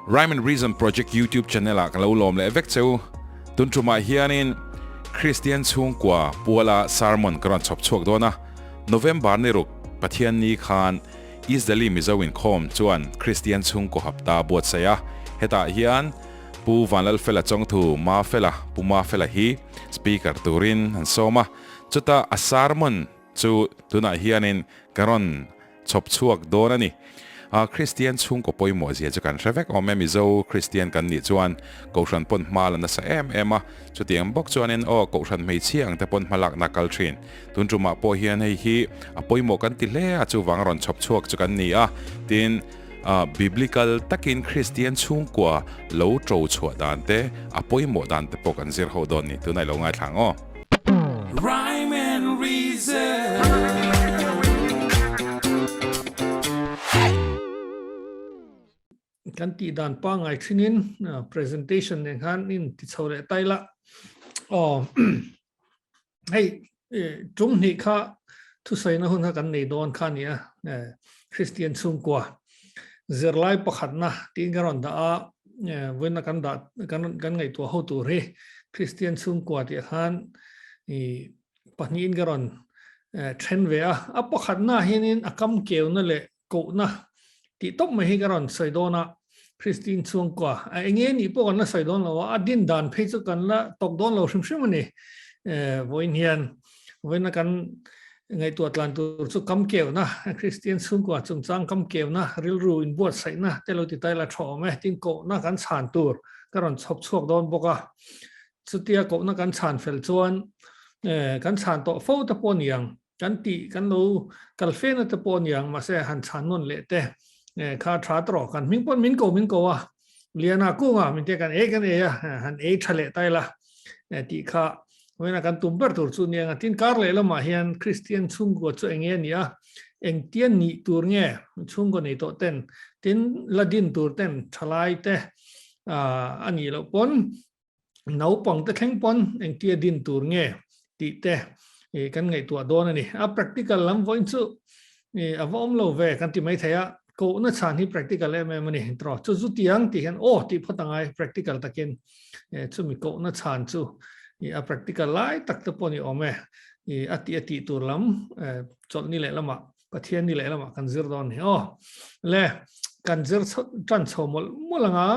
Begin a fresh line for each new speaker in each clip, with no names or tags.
Rhyme and Reason Project YouTube channel kan lo lom le vek cheu tun tuma hianin Christian chung kwa puala sermon karon chop chuak dona November ni ruk pathian ni khan Israeli mizawin khom chuan Christian chung ko hapta buat saya heta hian pu vanal fela chong thu ma fela puma fela hi speaker turin an soma chuta a sermon chu tuna hianin karon chop chuak dona ni Christian chung ko poimo zia chu kan revek o mizo Christian kan ni chuan ko ran pon mal na sa ema chu tiang bok chuan en o ko ran mei chiang te pon malak na kal thin tun tuma po hian hei hi a poimo kan ti le a chu wang ron chop chuak chu kan ni a tin biblical takin Christian chung kwa lo tro chua dan te a poimo dan te pokan zir ho don ni tunai lo ngai thang o Rhyme and Reason
kan ti dan pa ngai thinin presentation ne khan in ti chole taila hey tum ni kha thu sai na hun kan nei don khan ya Christian chung kwa zerlai pakhat na ti garon da a wena kan da kan ngai to ho tu re Christian chung kwa ti khan i pahni in garon trend ve a pakhat na hinin akam keu na le ko na ti top mai hi garon sai dona Christian chung kwa enge ni po kan la sai don lo a din dan phe chu kan la tok don lo shim shim ni voin hian voin kan ngai tu atlan tu chu kam keu na Christian chung kwa chung chang kam keu na ril ru in bot sai na te lo ti tai la tho me tin ko na kan chan tur karon chop chuak don boka chutia ko na kan chan fel chuan kan chan to fo ta pon yang kan ti kan lo kal fe na ta pon yang ma se han chan non le te kha tra tro kan min pon min ko wa liana ku nga min te kan kan ya han thale tai la ti kha wena kan tumper tur chu ne tin kar le lama hian Christian chung go chu enge nia eng tian ni tur nge chung go nei to ten tin ladin tur ten thalai te ani lo pon nau pong te kheng pon eng tia din tur nge ti te kan ngai tu don ani a practical lam voin chu avom lo ve kan ti mai thaya ko na chan hi practical em mani tro chu zu tiang ti han ti phatangai practical takin chu mi ko na chan chu a practical lai tak te poni ome ati tur lam chol ni le lama pathian ni le lama kan zir don hi le kan zir tran chomol molanga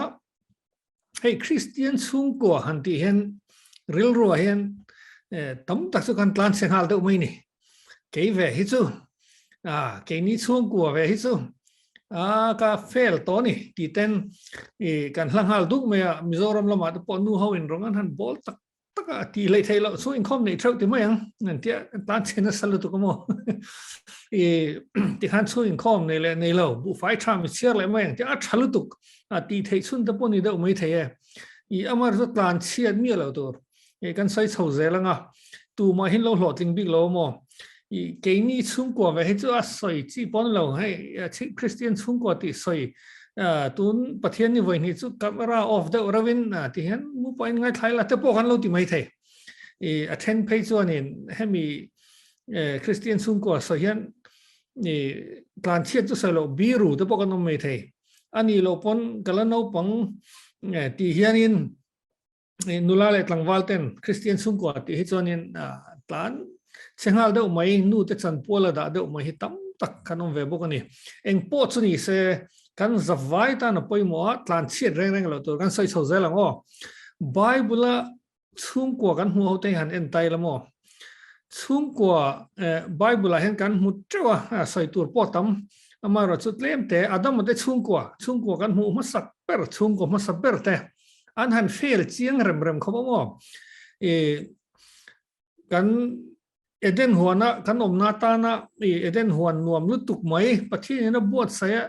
hey Christian chung ko han ti hen ril ro hen tam tak chu kan tlan senghal de mai ni ke ve hi chu ke ni chung ko ve hi chu ka fail to ni ti ten kan hlanghal duk me Mizoram lama to ponu ho in rongan han bol tak ti lei thei lo so in khom nei thau ti mai ang nan tia tan chen salu to komo ti han so in khom nei lo bu fai tham chiar le mai ti a thalu tuk ti thei chun ta poni de mai thei amar zo tlan chiat mi lo tur kan sai chho zelanga tu ma hin lo hlo ting big lo mo ke ni chung kwa ve chu a soi chi pon lo hai Christian chung kwa ti soi tun pathian ni voi ni chu camera off the ravin ti hen mu point ngai thai la te po kan lo ti mai thei attend page one in hemi Christian chung kwa so hian plan chiat chu sai lo biru te po kan mai thei ani lo pon kala no pang ti hian in nulale tlangwal ten Christian chung kwa ti hi chuanin plan senghal de mai nu te chan pola da de mai tam tak kanom ve bok ani eng po chu ni se kan zavai ta na poimo tlan chiat reng lo to kan sai chho zelang bible chung kwa kan hu te han en tai lamo chung kwa bible hen kan mu trewa sai tur po tam amara chu tlem te adam te chung kwa kan hu ma sak per chung ko ma sak per te an han fail chiang rem kho mo kan eden huana kan omna ta na eden huan nuam lutuk mai pathian na bot saya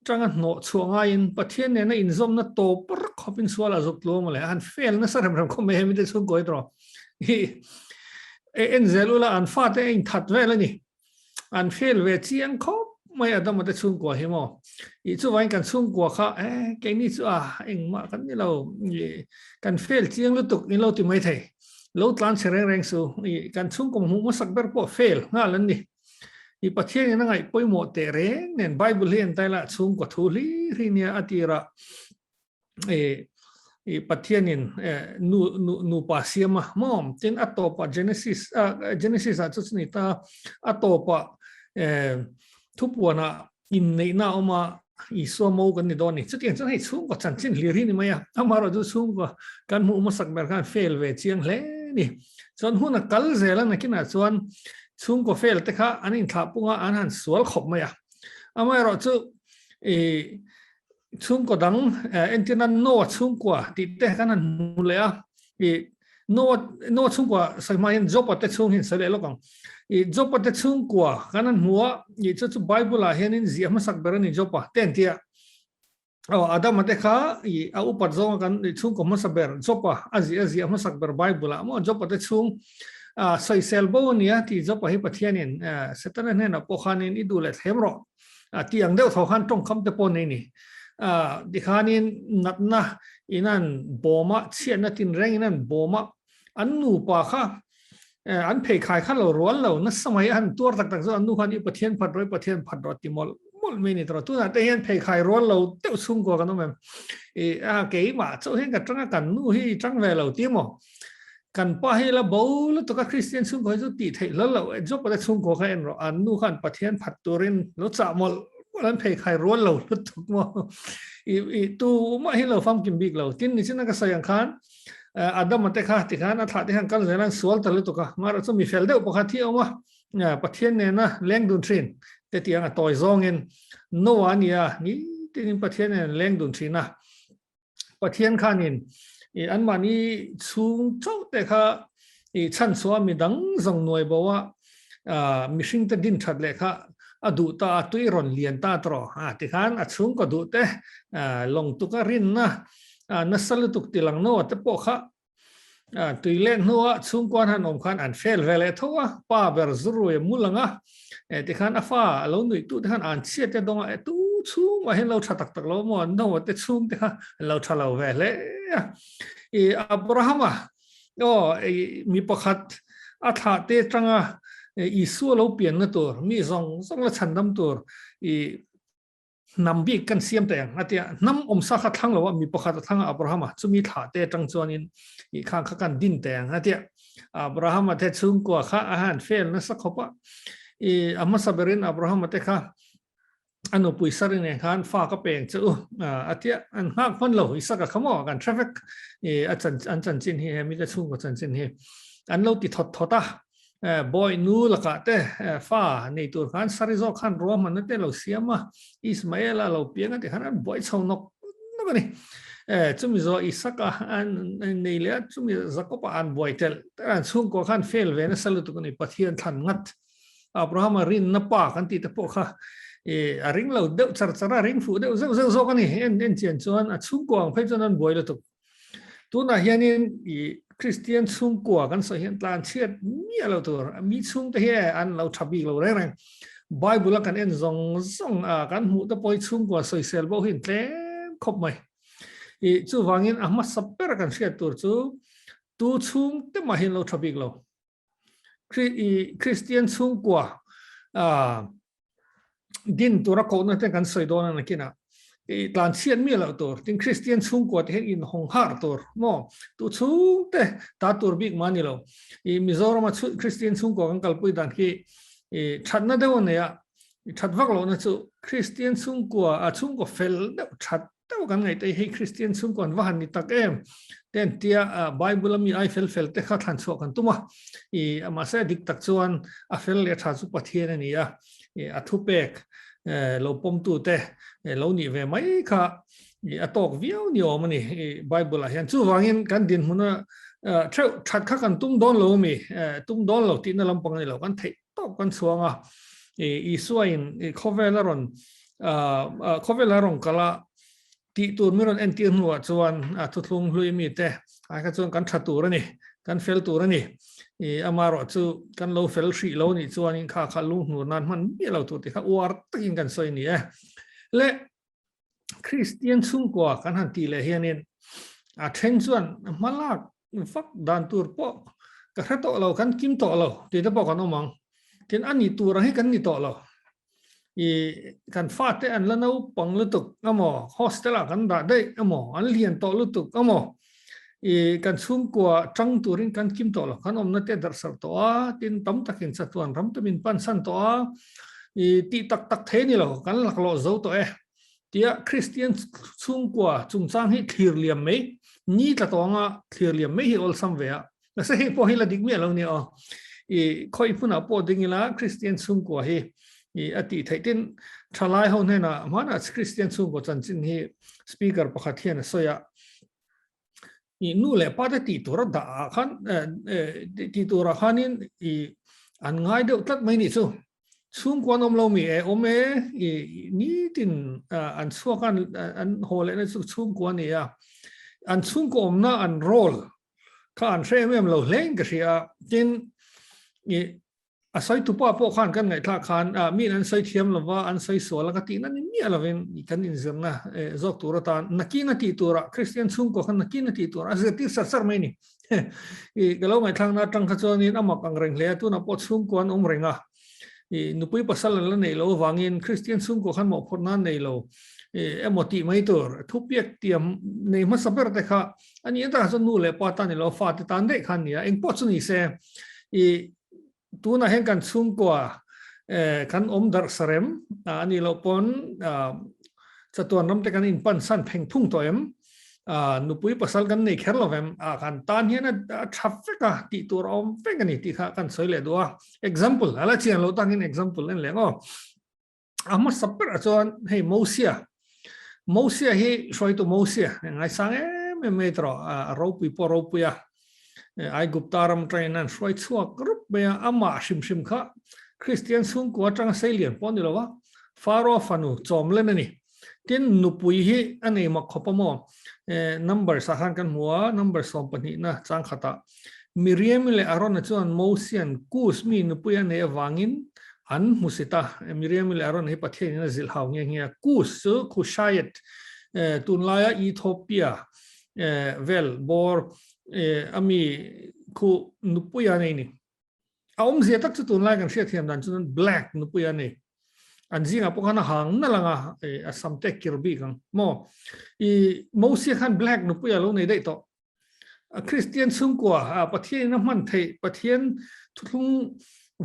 tranga no chuanga in pathian ne na inzom na to par khopin swala zok lo male an fail na saram ko me mi de chu goi tro en zelula an fa te in that vela ni an fail ve chiang kho mai adam ta chung ko hi mo I chu wain kan chung ko kha ke ni chu eng ma kan ni lo kan fail chiang lutuk ni lo ti mai thei lo tlan sereng su kan chung ko mu sak ber po fail nga lan ni I pathian na ngai poimo te re nen bible hen tai la chung ko thuli ri nia atira pathianin nu pasiama mom tin atopa Genesis a chuni ta atopa thupuana in nei na oma iso mo kan ni doni chutiang chang hei chung ko chan chin lir hi ni maya amaro du chung ko kan mu masak ber kan fail ve chiang hle ni chon huna kal zela na kina chuan chung ko fail te kha anin tha punga an han sual khop maya amaro chu chung ko dang entina no chung kwa ti te kanan mulea no chung kwa sai mai job te chung hin sale lokang job te chung kwa kanan muwa chu bible a henin zia masak berani job ten tia adam te kha a upat zo kan chung ko masaber job azia masak ber bible mo job te chung sai selbo nia ti job hi pathianin setana ne na pokhanin idule themro tiang deuh tho khan tong kham te pon nei ni dikhanin natna inan boma chian tin reng inan boma annu pa kha an phei khai kha lo rol lo na samai an tur tak tak zo annu khan i pathian phat ro ti mol me ni tro tu na te hian phei khai rol lo te chung ko kan mem ke ma cho hen ka tanga kan nu hi tang ve lo ti mo kan pa hi la bol to ka Christian chung ko zo ti thei lo lo jo pa chung ko kha en ro annu khan pathian phat turin lo cha mol lan phei khai rol lo tuk mo tu ma hi lo fam kim big lo tin ni china ka sayang khan adam te kha ti khan a tha te han kal zelan sual tal to ka mar chu mi fel de pakha thi oma pathian ne na leng dun trin te ti anga toy zong in no ania ni tin pathian ne leng dun trin na pathian khanin an mani chung chau te kha chan so mi dang zong noi bawa mi hring te din that le kha adu ta tui ron lian ta tro ti khan a chung ko du te long tu ka rin na nasal tuk tilang no te po kha tui len no chung kwan han om khan an fel vele thowa pa ber zuru e mulanga ti khan afa lo nui tu te khan an chia te donga tu chung ma hen lo tha tak tak lo mo no te chung te kha lo tha lo vele Abraham mi pakhat a tha te tanga isu lo pian na tur mi zong la chandam tur nam bi kan siam te atia nam om sa kha thang lo mi pakhat thang Abraham chu mi tha te tang chuanin khang kha kan din te atia Abraham te chung ko kha a han fel na sa khopa amma saberin Abraham te kha anu puisarin e khan fa ka peng chu atia an ha khon lo isaka khamo kan traffic an chan chin hi mi te chung ko chan chin hi an lo ti thot thota boy nu laka te fa nei tur khan sarizo khan ro man te lo siama Ismaila lo pianga te khan boy chawnok na bani chumi zo isaka an nei le chumi zakopa an boy tel an chung ko khan fail ve na salu tu ni pathian than ngat Abraham rin na pa kan ti te po kha a ring lo de char ring fu de zo kan ni en chen chuan a chung ko ang phei chuan an boy lo tu na hianin Christian chung kwa kan so hian tlan chiat mi alo tur mi chung te he an lo thabi lo reng Bible kan en zong kan mu ta poi chung kwa soi sel bo hin tle khop mai chu wangin amma sapper kan sia tur chu tu chung te ma hin lo thabi lo Christian chung kwa din tura ko na te kan soi do na kina tlan chian mi lo tur tin Christian chung ko te in hong har tur mo tu chung te ta tur big mani lo Mizoram Christian chung ko kan kalpui dan ki that na de on ya that vak lo na chu Christian chung ko fel de that te kan ngai te he Christian chung ko wa han ni tak em ten tia Bible mi ai fel te kha than chu kan tuma ama se dik tak chuan a fel le tha chu pathian ani ya a thu pek lo pom tu te lo ni ve mai kha atok viau ni om ni Bible a hian chu wangin kan din huna theu that kha kan tum don lo mi tum don lo tin lam pang ni lo kan thei tok kan chuanga isuain khovelaron kala ti tur miron en ti nuwa chuan thutlung hlui mi te a kha chuan kan thatur ani kan fel tur ani amaro chu kan lo fel hri lo ni chuan in kha lu nu nan man mi lo tu ti kha war takin kan soi ni le Christian chung ko kan han ti le hianin a then chuan malak fak dan tur po ka tha to lo kan kim to lo ti te po kan omang tin ani tur hi kan ni to lo กันฟาดอันละนู้ปังลุตุกอ่ะหมอโฮสเทลกันได้ได้อ่ะหมออันเรียนต่อลุตุกอ่ะหมอกันซุ่มกว่าจังตัวรินกันคิมต่อหรอกกันอมนัดเตดร์สัตตัวตินตั้มตักินสัตวันรำตมินปันสันตัวตีตักเทนี่หรอกกันหลักหล่อเจ้าตัวเดียคริสเตียนซุ่มกว่าจุงจ้างให้คลีร์เลียมไหมนี่ตะตัวงะคลีร์เลียมไม่ให้ออลซัมเวียแล้วเสียพอให้ละดิกเมียเราเนี่ยคอยพูดนะพอดิ่งละคริสเตียนซุ่มกว่าให้อดีตไทยตินทลายเขาเนี่ยนะมันอะคริสเตียนซุ่มกว่าจันจินให้สปีกเกอร์ประคัตเทียนสอยนู่นแหละป้าจะตีตัวระดับขันตีตัวระขันนี่อันง่ายเดียวตัดไม่นี่สู้ซุ่มกวนอมเรามีอมนี่ตินอันสัวกันอันโหเลนซุ่มกวนนี่อันซุ่มกวนน่ะอันโรลข้าอันเชื่อไม่เราเล่นกันสิจินอาศัยตุป้าพวกขันกันไงท่าขันมีอันใส่เทียมหรือว่าอันใส่สวนแล้วก็ตีนั่นนี่มีอะไรเป็นกันอินเซมนะจอกตัวระตานนักกินตีตัวระคริสเตียนซุ่มกวนนักกินตีตัวระเสียที่สัร์ไม่นี่ก็แล้วไม่ทางนั้นทางข้าจวนนี่น้ำมักอังเริงเลยตัวนับปอดซุ่มกวนอมเริงนุปุยปัสสาวะแล้วเนี่ยเราวางเงินคริสเตียนซุ่มกวนหมอกพอนั้นเนี่ยเรามอติไม่ตัวทุบเปียกเตรียมในมัสเปอร์แต่ค่ะอันนี้ถ้าจะนู่นเลยปอตานเนี่ยเราฟาดตานได้ขันเนี่ยเองปอดสุนิเซ่ตัวนั้นเห็นกันซุ่มกว่ากันอมดาร์สเรมอันนี้เราปนจะตัวน้ำแต่กันอินปันสันเพ่งพุ่งตัวนุปุยปัสสาวะกันในแคร์ลเวมกันตานเห็นชับเฟกตีตัวเราเฟกันนี่ตีค่ะกันสวยเลยด้วย example อะไรเช่นเราตั้งอิน example นั่นแหละก็มัสเปอร์จวนให้โมเซียให้ช่วยตัวโมเซียยังไงสังไม่ตรอเราปุยปอเราปุยไอ้กุปตารมตรนั้นช่วยชั่วกรุ๊ปเบียมาชิมค่ะคริสเตียนซุ่มกว่าจังเซเลียนปอนนี่แล้ววะฟาโรฟันูจอมเล่นนี่ที่นุปุยให้อันนี้มาขบมอnumber สหันกันหัว number สองปนินะจังขัดมิเรียมเลยอารอนจวนโมเซียนกูสมีนุปุยเนี่ยวางินอันมุสิตามิเรียมเลยอารอนให้ประเทศนี้จิลฮาวเงี้ยกูสคุชายต์ตุนลายอีโธเปียเวลบอร์อามีคูนุปุยอันนี้เอาเสียตักตุนลายกันเสียเทียมดันจน black นุปุยอันนี้อันจริงอ่ะพวกนั้นห่างนั่นแหละสัมเทคกิรบีกันโมเสียขัน black นุปุยเราในได้ต่อคริสเตียนซุ่มกว่าประเทศน้ำมันไทยประเทศทุก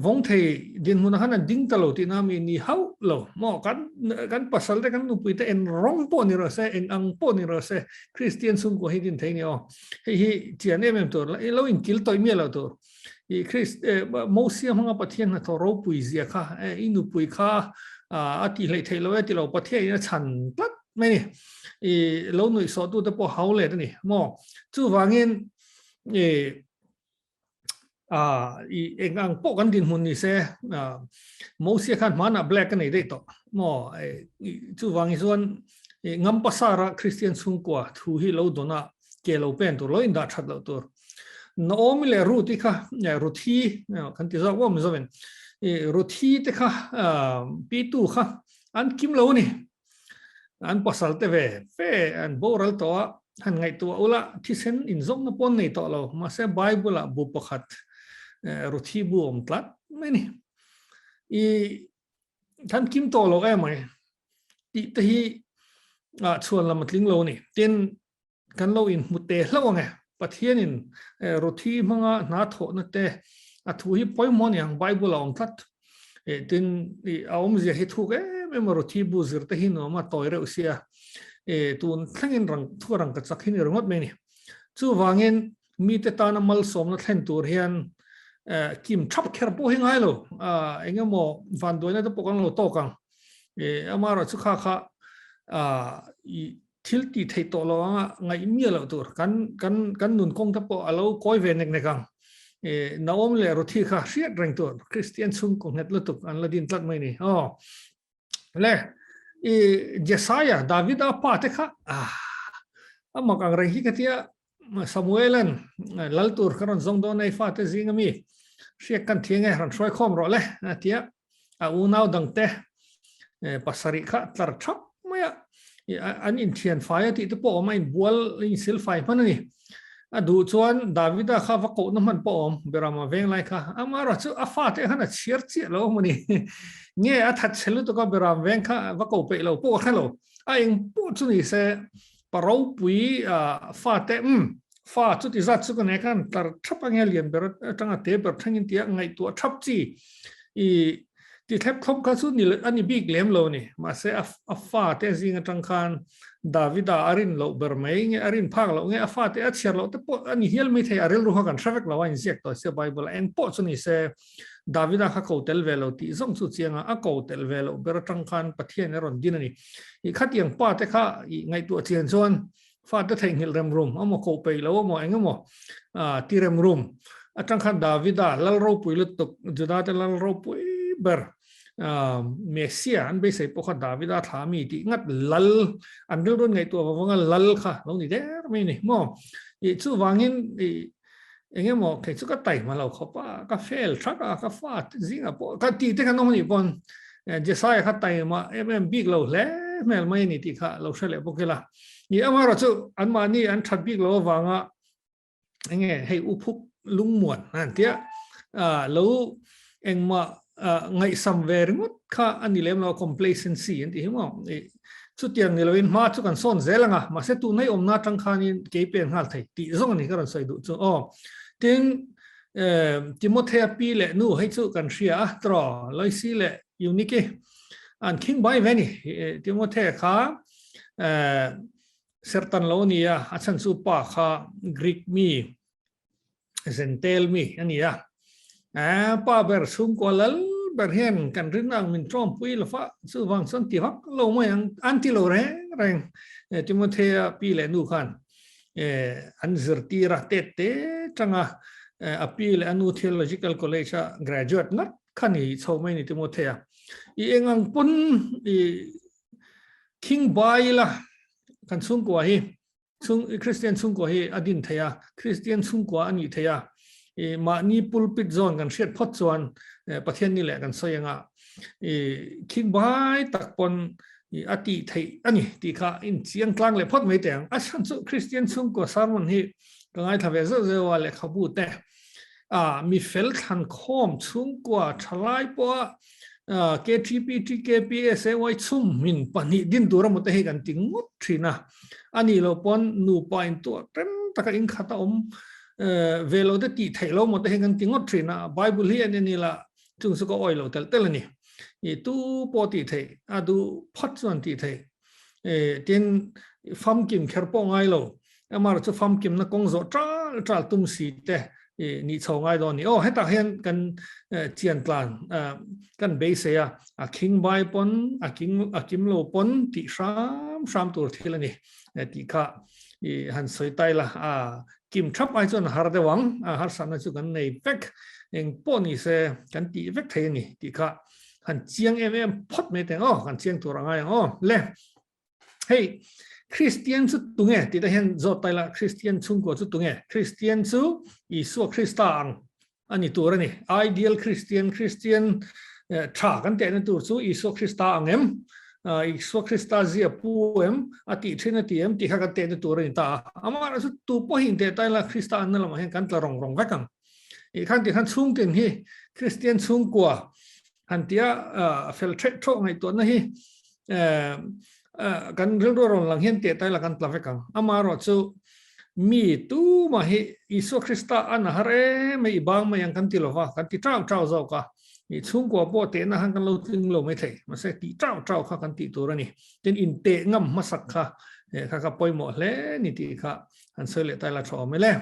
วงไทยดินหัวหน้านั้นดิ้งตลอดที่น้ามีนี่เขาเหรอมอกันปัสสาวะกันนุปุยแต่เอ็นร้องปนนี่เราเสเอ็นอังปนนี่เราเสคริสเตียนซุ่มกว่าให้ดินไทยเนี่ยให้เจียนเอ็มตัวเราอินกิลตัวเมียเราตัวคริสโมเสียของประเทศนั้นตัวเราปุยเสียค่ะอินุปุยค่ะอาทิตย์เลยไทยเราที่เราประเทศนี้ฉันปั๊บไม่เนี่ยเราหน่วยสอดตัวแต่พอเขาเลยนี่มอจู่ว่าเงินเองอังปกกันดินหุ่นนี่เสียโมเสียขันมันแบล็กกันนี่ได้ต่อมอจู่ว่าเงินส่วนงำภาษาคริสเตียนซุ่มกว่าทูฮิเราโดนะเกล้าเป็นตัวเราอินดัชชัดเราตัวน้องมีเลยรูที่ค่ะรูที่คันที่จะว่ามันจะเป็นรูที่ที่ค่ะปีตูค่ะอันคิมเรานี่อันภาษาเทเวอันโบราณตัวหันไงตัวอุละที่เซนอินซงนปนนี่ตัวเรามาเสไบเบิลบุปขัดรูที่บุอมตลัดไม่นี่ท่านคิมตัวเราไหมที่ชวนเรามาทิ้งเรานี่เต้นกันเราอินมุเตะเราไงประเทศนี้รูที่มังนาโถนั่นเตะทุยปอยมอนอย่างไบเบิลอมตลัดเต้นเอาไม่จะให้ถูกไม่มารูที่บูซร์แต่หินว่ามาต่อยเรื่องเสียตุนทั้งอินรังทั่วรังกัดสักหินเรื่องวัดไม่เนี่ยจู่วางเงินมีแต่ตานามัลสมนัดเห็นตัวเรียนคิมชับแคร์ปูให้ง่ายเลยเองก็มอฟันด้วยนั่นตัวปกันเราโตกันอามาเราสุขาค่ะทิลตีไทยตัวเราไงมีอะไรตัวกันนุนคงทับปะเราคอยเวนึกในกันน้องเลยรถที่ข้าเสียแรงตัวคริสเตียนซุ่มคงเห็นลุตุกอันละดินตัดไม่นี่เลยเจสายาดาวิดอาปาเตค่ะมักอังเรื่องที่ที่ซามูเอลันลัลตูร์กันซงโดนในฟาเตซิงมีเสียกันที่ไงรันช่วยข้อมรอเลยที่อูนาวดังเตะปัสสริค่ะตลอดชับไม่อันอินเทียนไฟที่ตัวพ่อไม่บัวอินซิลไฟมันนี่ดูชวนดาวิดข้าฟักโกน้ำมันปอมเบรามาเวงไรค่ะมาเราจะอาฟาเตะขนาดเชียร์เจี๋ยแล้วมันนี่ nghe à thật sự tôi có bị làm ven khá và cầu bị lâu bộ khá lâu anh bộ chút này sẽ bảo rau bùi pha tệ pha chút thì ra chút cái này kan tar thắp anh liền bờ trong cái tế bờ thằng những tiếng ngày tuổi thắp gì thì thép không có chút này anh bị lem lâu này mà sẽ pha tệ gì cái trong khan David arin lâu bờ mấy nghe arin phang lâu nghe pha tệ achar lâu thì bộ anh hiel mấy thầy arin ruha kan traffic lâu anh ziek tôi sẽ Bible anh bộ chút này sẽ David a khâu tel velo ti zong chu chianga a ko tel velo ber tang khan pathian ron din ani I khatiang pa te kha I ngai tu chian chuan fa te theng hil rem room amo ko pe lo mo engamo ti rem room a tang khan David a lal ro pui lut tuk juda te lal ro pui ber Mesia an be sei po kha David a thami ti ngat lal an ru ron ngai tu wa lal kha lo ni der me ni mo I chu wangin anh em một cái chỗ cái tay mà lâu khó pa cái fail chắc là cái phát gì à bộ cái tí thế cái nông nghiệp còn chỉ sai cái tay mà em biết lâu lẽ mà mấy này thì khá lâu sẽ lại bộ cái là như em nói chứ anh mà ni anh thật biết lâu vàng á anh nghe hay u phúc lung muộn anh tiếc lâu anh mà ngày sắm về ngất khá anh đi làm lâu complacency anh thì hiểu không chút tiền người lên mà chút cần son dễ là mà sẽ tụ này na trăng khan in kế bên hal thầy tí giống này cái rồi xây đủ chứ tiếng Timothy pi lệ nu hay chút cần xia trò lấy xí lệ unique anh king by veni Timothy khá certain lâu nia achan su pa khá Greek mi Gentile mi anh nia pa ber sung qua lal berhen kan rinang min trom pui la fa su wang son ti hak lo mo yang anti lo reng Timothy pi le nu khan an zirti ra te changa appeal anu theological college graduate ngat khani chomai ni Timothy I engang pun I king bai la kan sung kwa hi sung Christian sung kwa hi adin thaya Christian sung kwa ani thaya ma ni pulpit zone kan shet phot chuan pathian ni le kan soyanga king bai takpon ati thei ani ti kha in chiang tlang le phot mai teng a chan chu Christian sung ko sermon hi kangai thave zo zo wa le khabu te mi fel khan khom chung kwa thalai po KTP KPS wai chum min pani din dura mo te hi kan tingut thina ani lo pon nu point to trem taka in khata velo de ti thelo mo te hi kan tingut thina Bible hi ani la chung su ko oilo tel tel ni tu po ti thei adu phat chuan ti thei tin fam kim kherpo ngai lo amar chu fam kim na kong zo tra tum si te ni chongai do ni heta hen kan chian tlan kan be se a king bai pon a kim lo pon ti sham tur thilani ti kha han soi tai la kim thap ai chon har de wang har san na chu kan nei vek eng poni se kan ti vek thei ni ti kha han chiang em phot me teng han chiang tur angai le hey Christian chu tunge ti da hen zo tai la Christian chung ko chu tunge Christian chu Isu Christa ani tur ani ideal Christian tha kan te na tur chu Isu Christa angem Isu Christa zia pu em ati thina ti em ti kha kan te na tur ani ta amara chu tu po hin te tai la Christa an la ma hen kan tla rong vekang khan ti khan chung ten hi Christian chung ko han tia fel threat tho ngai to na hi kan ron lang hen te tai la kan tla vekang amaro chu mi tu ma hi Isu Christa an hare mai bang ma yang kan ti lo wa kan ti trao zo ka ni chung ko po te na han kan lo ting lo mai thei ma se ti trao kha kan ti tur ani ten in te ngam ma sak kha kha poi mo hle ni ti kha han se le tai la tho me le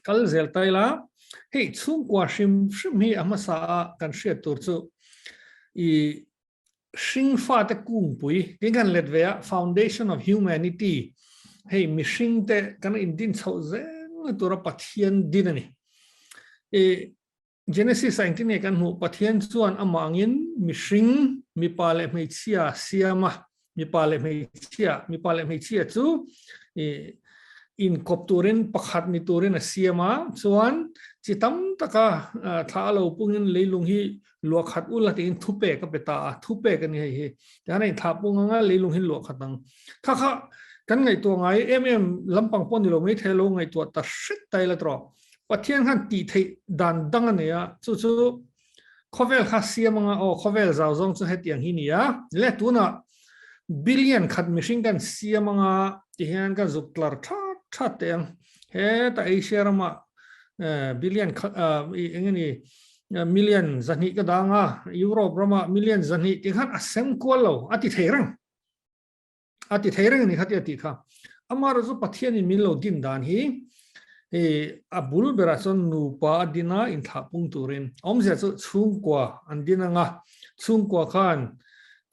kal zel tai la hei chung kwa shim hi amasa kan she tur chu I sing fa te kung pui tin kan let ve foundation of humanity hei mi sing te kan in din chho zeng tura pathian din ani Genesis 19 kan hu pathian chuan amangin mi sing mi pale mei chia siama mi pale mei chia chu in kopturin pakhat ni turin siama chuan chitam taka thalo pungin leilung hi lo khat ula tin thupe ka beta thupe kan hi tanai thapung nga leilung hi lo khatang kha kan ngai to ngai lampang pon ni lo mai thelo ngai to ta shit tai la tro pathian han ti thei dan dang ne ya chu covel khasia manga o covel zau zong chu hetiang hi nia le tuna billion khat mishing kan sia manga ti hian kan zuklar tha teng he ta asia rama billion engani million zani ka danga europe rama million zani ti khan asem kwalo ati theirang ni khati ati kha amar zu pathian in min lo din dan hi abul berason nu pa dina in tha pung turin om se chu chung kwa an dina nga chung kwa khan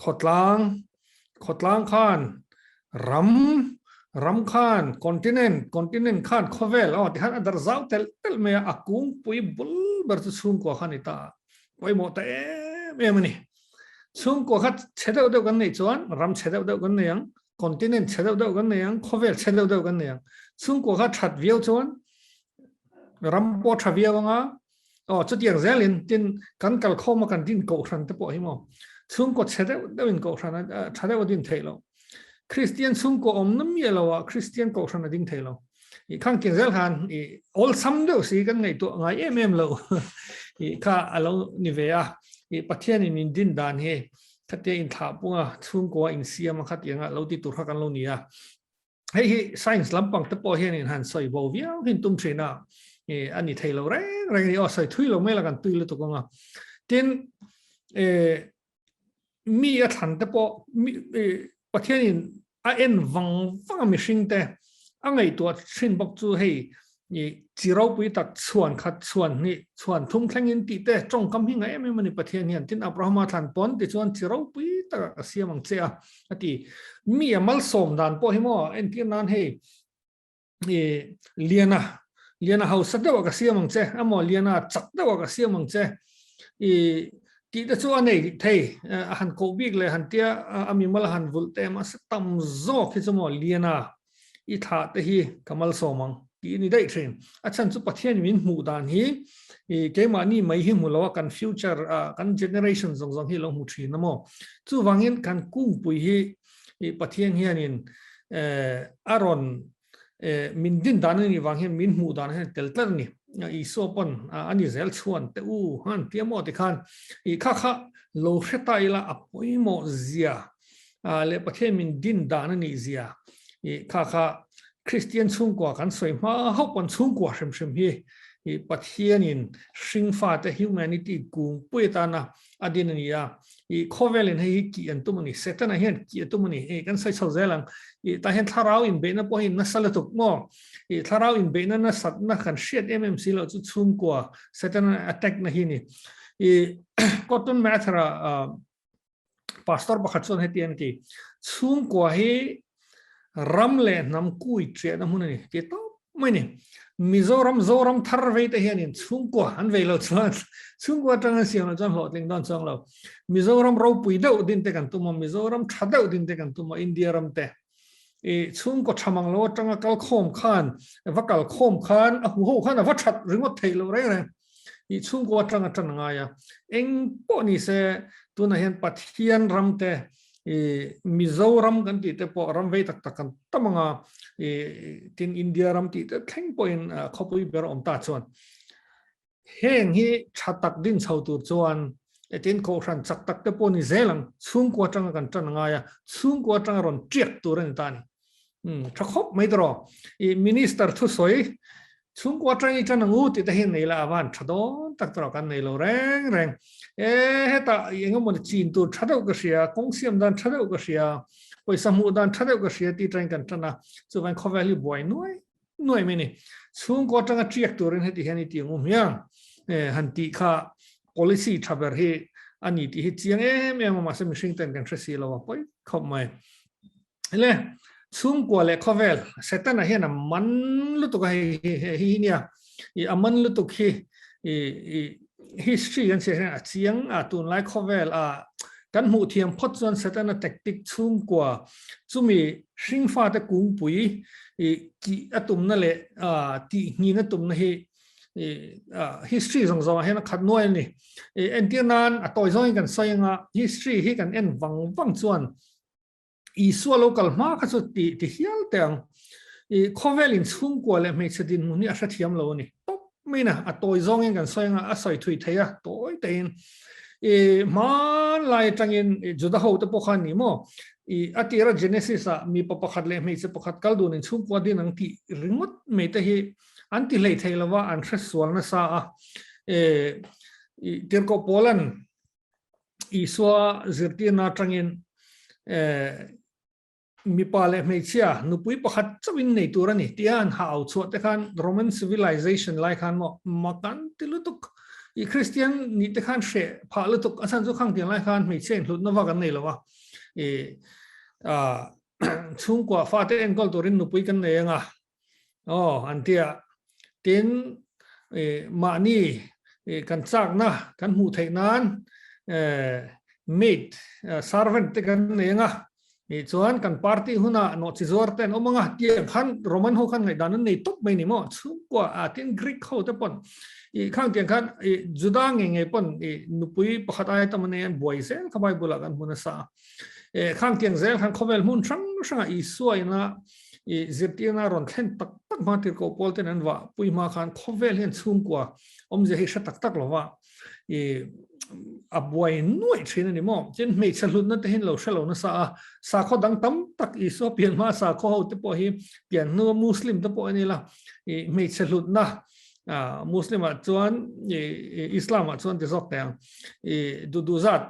khotlang khan ram khan continent khan khovel ti han adar zau tel me akung pui bul ber chu chung kwa khan ita poi mo ta me mani chung kwa khat chedau deu kan nei chuan ram chedau deu kan nei yang continent chedau deu kan nei yang khovel chedau deu kan nei yang chung kwa khat that viau chuan ram po thavia wanga chu tiang zelin tin kan kal khoma kan din ko thran te po hi mo chung ko chedau deu in ko thran chedau din thailo Christian chung ko om nam ye lawa Christian ko thran ding thailo i khang tiang zel han i all sam deu si kan nei to ngai em lo i kha alo ni ve a i pathian in din dan he khate in tha punga chung ko in siam khat yanga lo ti tur kha kan lo nia hei science lampang te po hian in han soi bo viau hin tum thina ani thailo reng ni o soi thui lo me la kan tui lo to nga tin mi a than te po pathian in a en wang mi hring te angai to thin bok chu hei ni chiro pui tak chuan khat chuan ni chuan thum thleng in ti te chong kam hi ngai em mani pathian hian tin abraham than pon ti chuan chiro pui ta siamang chea ati mi amal som dan po hi mo en ti nan hei liana house da wa siamang che amo liana chak da wa siamang che ti da chu anei thei han ko big le han tia ami mal han vul te ma tam zo khi chumo liana i tha te hi kamal somang ti ni dai thin achan chu pathian min mu dan hi ke ma ni mai hi mu lo kan future kan generation zong hi lo mu thin na mo chu wangin kan kung pui hi pathian hianin aron min din dan ni wangin min mu dan he tel tar ni i so pon ani zel chuan te u han tiamo ti khan i kha lo hreta ila apoi mo zia le pathian min din dan ni zia i kha Christian chung kwa kan soi ma ho pon chung kwa shem hi i pathian in hring fa te humanity kung pui ta na adin ni ya i khovelin hei ki an tumani setana hian ki tumani e kan sai chho zelang i ta hen tharau in be na po hin na salatuk mo i tharau in be na sat na kan shet mmc lo chu chung kwa setana attack na hi ni i cotton mathra pastor pakhat chon hetian ki chung kwa hi ramle nam kui tre na munani ke to mai ni Mizoram zoram thar ve te hian in chung kwa an ve lo chuan chung kwa tang siang lo chan ho tling don chang lo Mizoram ro pui deuh din te kan tuma Mizoram tha deuh din te kan tuma India ram te chung ko thamang lo tanga kal khom khan vakal khom khan a hu ho khan a wathat ringot thailo re chung ko tanga tanga ya eng po ni se tuna hian pathian ram te Mizoram kan ti te po ram ve tak kan tamanga tin India ram ti te thleng point khopui ber om ta chuan heng hi thatak din chautur chuan tin ko ran chak tak te po ni zelang chung ko tanga kan tanga ya chung ko tanga ron triak turen tan thakop mai dro minister thu soi chung ko tanga i tanga ngu ti te hin nei la awan thadon tak tro kan nei lo reng heta engomon chin tur thadau ka sia kongsiam dan thadau ka sia poi samu dan thadau ka sia ti train kan tana chu van khowali boy noi meni chung ko tanga triak turin heti hani ti ngum yang han ti kha policy thaber hi ani ti hi chiang ma se mishing ten kan thasi lo poi khop mai le chung ko le khovel setana hian man lu to hi nia I aman lu to khi history kan se chiang tun lai khovel kan mu thiam phot chuan setana tactic chung kwa chumi hring fa te kung pui ki atum na le ti ni na tum na hi history zong hena khat noi ni entianan atoi zong kan soinga history hi kan en wang chuan I so local ma kha chu ti hial teng khovel in chung kwa le me chadin mu ni a thiam lo ni top ไม่นะตัวจงยังกันสวยงาสวยถุยเทียตัวเต็นมาลายจังยินจุดหัวตัวพวกขันนี่มั้งอัติระเจเนซิสมีปปขัดเลยไม่ใช่ปขัดกัลดูนิชุ่มกว่าดินังที่ริงดไม่แต่ที่อันที่เลยเทลว่าอันเทสวลนะซาเทอร์โคโปลันสวาจิตนาจังยินมีปาเลไม่เชียนุปุยปขัดจะวินในตัวนี้ที่อันหาเอาชัวแต่ขันโรมันซิวิลิเซชันไลขันมากันที่ลุตุกคริสเตียนนี่แต่ขันเช่พาลุตุกอาศัยจุขังที่ไลขันไม่เช่นลุตนว่ากันนี่หรอวะช่วงกว่าฟาเตนก็ตัวรินนุปุยกันเองอ๋ออันที่เต็นมานี่กันจากนะกันหูไทยนั้นmate servant กันเองส่วนกันปาร์ตี้หุ่นโนซิสวอร์เตนโอมังอ่ะที่ขันโรมันเขาขันไงด้านนั้นในทุกไม่นี่มั้งช่วงกว่าที่กรีกเขาแต่ปนข้างเตียงขันจุดด่างไงปนนุปุยปขัดอะไรตั้งมันเนี่ยบอยเซลขบายบุลกันหุ่นซาข้างเตียงเซลขันขบายหุ่นช่างสวยนะจิตที่น่ารอนเห็นตักมาที่เขาโพลเตนันว่าปุยมาขันขบายเห็นช่วงกว่าจะให้ชัดตักหรอว่าอับวยนุ่ยชินนี่มั้งเช่นไม่ฉลุนนั่นแต่เห็นเราเฉลนะซาเขาดังตั้มตักสวเปลี่ยนมาซาเขาเอาแต่พอเปลี่ยนนัวมุสลิมแต่พอนี่ละไม่ฉลุนนะมุสลิมชวนอิสลามชวนที่สอกแต่ดูจัด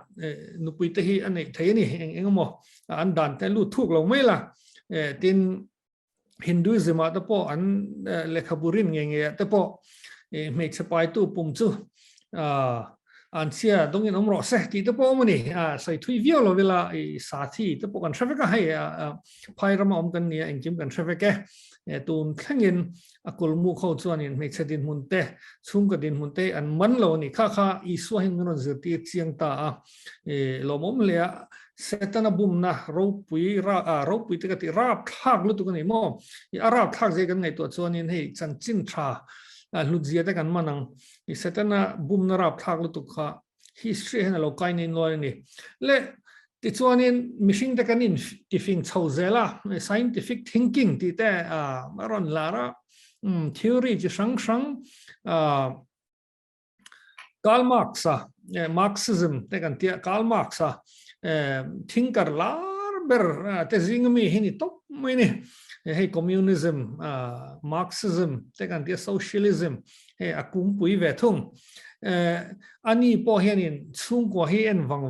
นุปิเตหีอันนี้เทนี่เองมั้งอันดันแต่รู้ถูกเราไม่ละตินฮินดูอิสมาแต่พออันเลขาบุรินเงี้ยแต่พอไม่ใช่ไปตู้ปุ่มจู่อันเสียตรงนี้น้องรอเสที่ตัวพวกมันนี่ใส่ทุยวิวเราเวลาสาธิตตัวพวกกันทราฟิกให้พายรำอมกันเนี่ยเองจิมกันทราฟิกตูนทั้งยินกุลมูเข้าส่วนนี้ไม่ใช่ดินมุนเตชุ่มกับดินมุนเตอันมันเรานี่ข้าอีสวหินกันจะตีเชียงตาเรามองเลยเซตันบุมนะเราปุยที่กันที่ราบทักลุตุกันนี่มั้งราบทักเจกันไงตัวส่วนนี้ให้จันจินชาลุดเสียแต่กันมันนังเสร็จแล้วบุมนราบทักลุตุกะ history ให้เราใกล้ในน้อยนี่เละที่ส่วนนี้มิชิงแต่กันนี่ที่ฟิงเช่าเซล่า scientific thinking ที่แต่มารอนลาระ theory ที่สังการ์ลมาร์กซ์Marxism แต่กันที่การ์ลมาร์กซ์thinker ลาร์เบอร์แต่สิ่งมีเห็นท็อปไม่เนี่ยให้คอมมิวนิสต์มาร์กซิซึมแต่กันที่โซเชียลิซึมให้อากุมปุยเวทุงอันนี้พอเห็นช่วงกว่าให้เอ็นวัง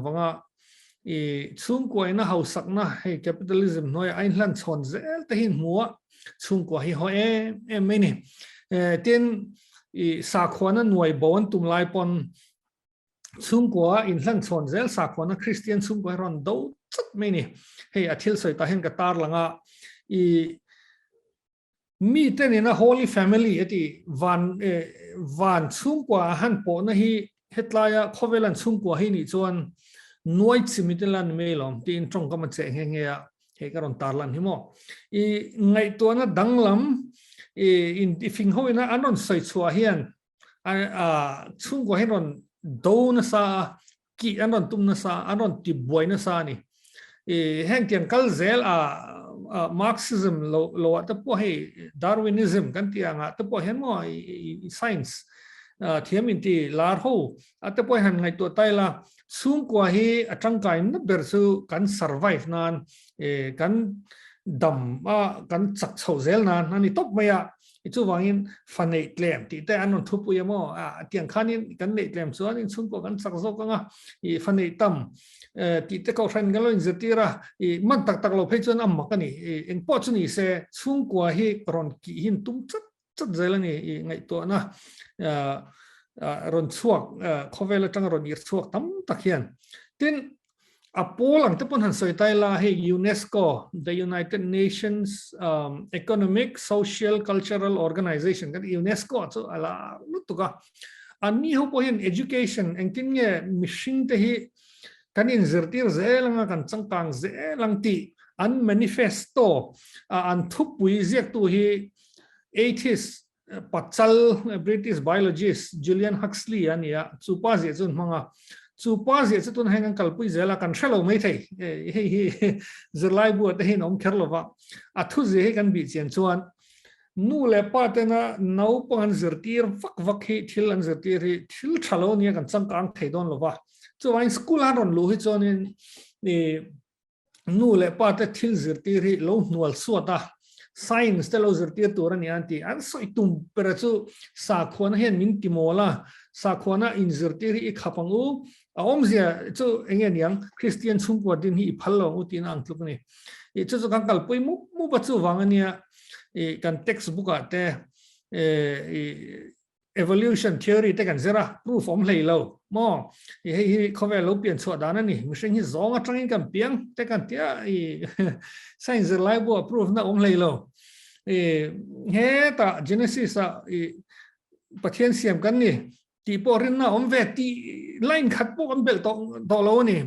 ช่วงกว่าน่าหาสักนะให้แคปิตอลิซึมน้อยไอ้หลังชนเซลแต่เห็นหัวช่วงกว่าให้เขาไม่เนี่ยเต็นสาขวานั้นหน่วยบวนตุมไลปอนช่วงกว่าอินหลังชนเซลสาขวานั้นคริสเตียนช่วงกว่ารอนดูจัดไม่เนี่ยให้อาทิตย์สวยตาเห็นกระตาร์ลังมีแต่เนี่ยนะ Holy Family ที่วันช่วงกว่าหันปอนะฮีเฮตลายะเขาเวลันช่วงกว่าฮีนี่จวนน้อยสิมิตลันไม่หรอกที่อินทรงก็มันเจ๋งเงี้ยเฮการอนตาลันหิมอไงตัวนั้นดังลำอินที่ฟิงเขาเนี่ยอันนั้นใส่ชัวเฮียนช่วงกว่าให้นอนดูนะซากีอันนั้นตุ้มนะซาอันนั้นติบวยนะซานี่แห่งเกียงกัลเซลMarxism เราแต่พวกให้ Darwinism กันที่อ่างแต่พวกเห็นว่า science เทียมอินที่ลาร์หูแต่พวกเห็นไงตัวไตละสูงกว่าให้จังการนับเบอร์สูกัน survive นานกันดำกันสักเสาเซลนานนั่นนี่ตบไม่อะจู่ว่าอินฟันเนตเลมที่แต่อันนั้นทุบยังมั้งเตียงขันนี่กันเนตเลมส่วนนี้สูงกว่ากันสักโซกันฟันเนตตั้มที่แต่เขาใช้กันแล้วอินจะตีระมันตักเราเพื่อจนอัมมักนี่เองพอจนี่เสสูงกว่าให้รอนกี่หินตุ้มจัดเจริญนี่ไงตัวนะรอนช่วงเขาเวลาจังรอนยืดช่วงตั้มตักเฮียนทีนApol ang tapon han soy tay lahi UNESCO, the United Nations Economic, Social, Cultural Organization kan UNESCO so ala luto ka ani ho po hin education ang kinye mission te hi kanin zertir zelang kan changkang zelang ti an manifesto an thupui ziak tu hi 80s pachal British biologist Julian Huxley ania chupa je chun manga chupa je chutun hengang kalpui zela kan shalo mai thei zerlai bu te hin om kherlova athu je kan bi chen chuan nu le pa te na nau pangan zirtir vak hi thil an zirtir hi thil thalo nia kan changkang thei don lova chuan school han ron lu hi chuanin ni nu le pa te thil zirtir hi lo nual suata science te lo zirtir tur ani anti an soi tum per chu sa khona hian min timola sa khona in zirtir hi khapangu aom zia chu engen yang Christian chungkwa din hi phallo utin ang tluk ni e chu kan kal pui mu ba chu wangania kan textbook ate evolution theory te kan zera proof om leilo mo hi khove lo pian chwa dana ni mishing hi zonga tangin kan piang te kan tia science lai bo proof na om leilo he ta genesis a pathian siam kan ni ti porin na om ve ti line khat po kan bel to lo ni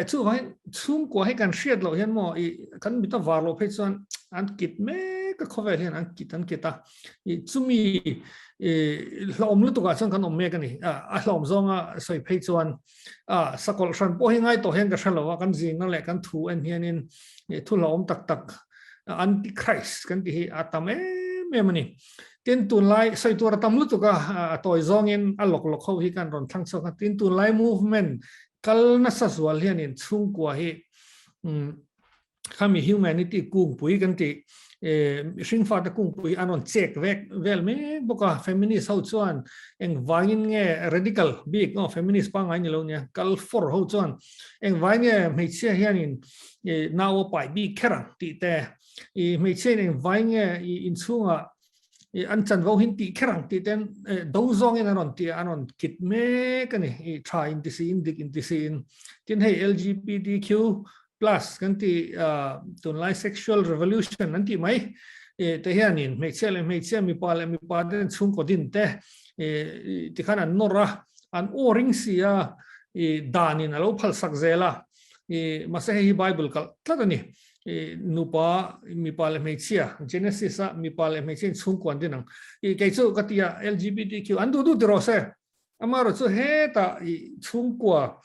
chu vai chung ko he kan shred lo hian mo kan mi ta war lo phe chuan an kit me ka khove hian an kita chumi hlom lu tu ka chang kan om me kan ni a hlom zonga soi phe chuan sakol san po hi ngai to hen ka shalo wa kan jing na le kan thu an hianin thu hlom tak antichrist kan ti hi atame me mani tin tun lai soi tur tam lu tu ka toy zongin alok ho hi kan ron thang so ka tin tun lai movement kal na sa zwal hianin chung kwa hi khami humanity kung pui kan ti sing fa ta kung pui anon check vel me boka feminist ho chuan eng wangin nge radical big no feminist pa ngai ni lo nia kal for ho chuan eng wange mei che hianin nawo pai bi kherang ti te mei che eng wange in chunga an chan vo hin ti kherang ti ten do zong in anon kit me kan ni try in this in tin hey LGBTQ plus kan ti tun lai sexual revolution nan ti mai te hianin mei che mi pa den chung ko din te ti khana nora an oring sia danin alo phal sak zela mase hi bible kal tlatani nupa mi pa le mei chia genesis a mi pa le mei chen chung kon din ang ke chu katia LGBTQ an du dro se amaro chu he ta chung kwa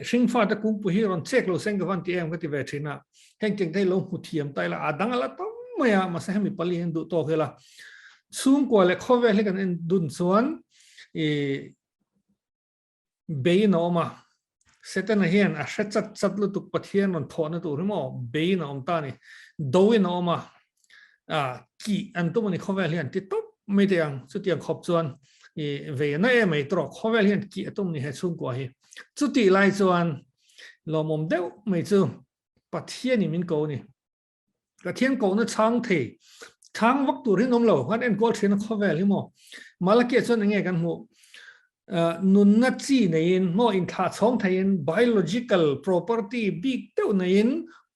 sing fa ta kung pu hi ron check lo seng van ti em ka ti ve thina heng ting thei lo hu thiam tai la adang ala tom maya ma se mi pali hen du to khela chung kwa le khove le kan dun chuan be no ma setan hian a chat lu tuk pathian ron thona tu rimo be no om ta ni do no ma ki an tu mani khove hian ti top me te ang chu tiang khop chuan ve na e mai tro khove hian ki atum ni he chung kwa hi chu ti lai chuan lo mom deuh mai chu pathian ni min ko ni pathian ko na chang the chang wak tur hin om lo han en kol thin khovel hi mo malaki chuan nge kan mu nun na chi nein mo in tha chong thein biological property big deuh nein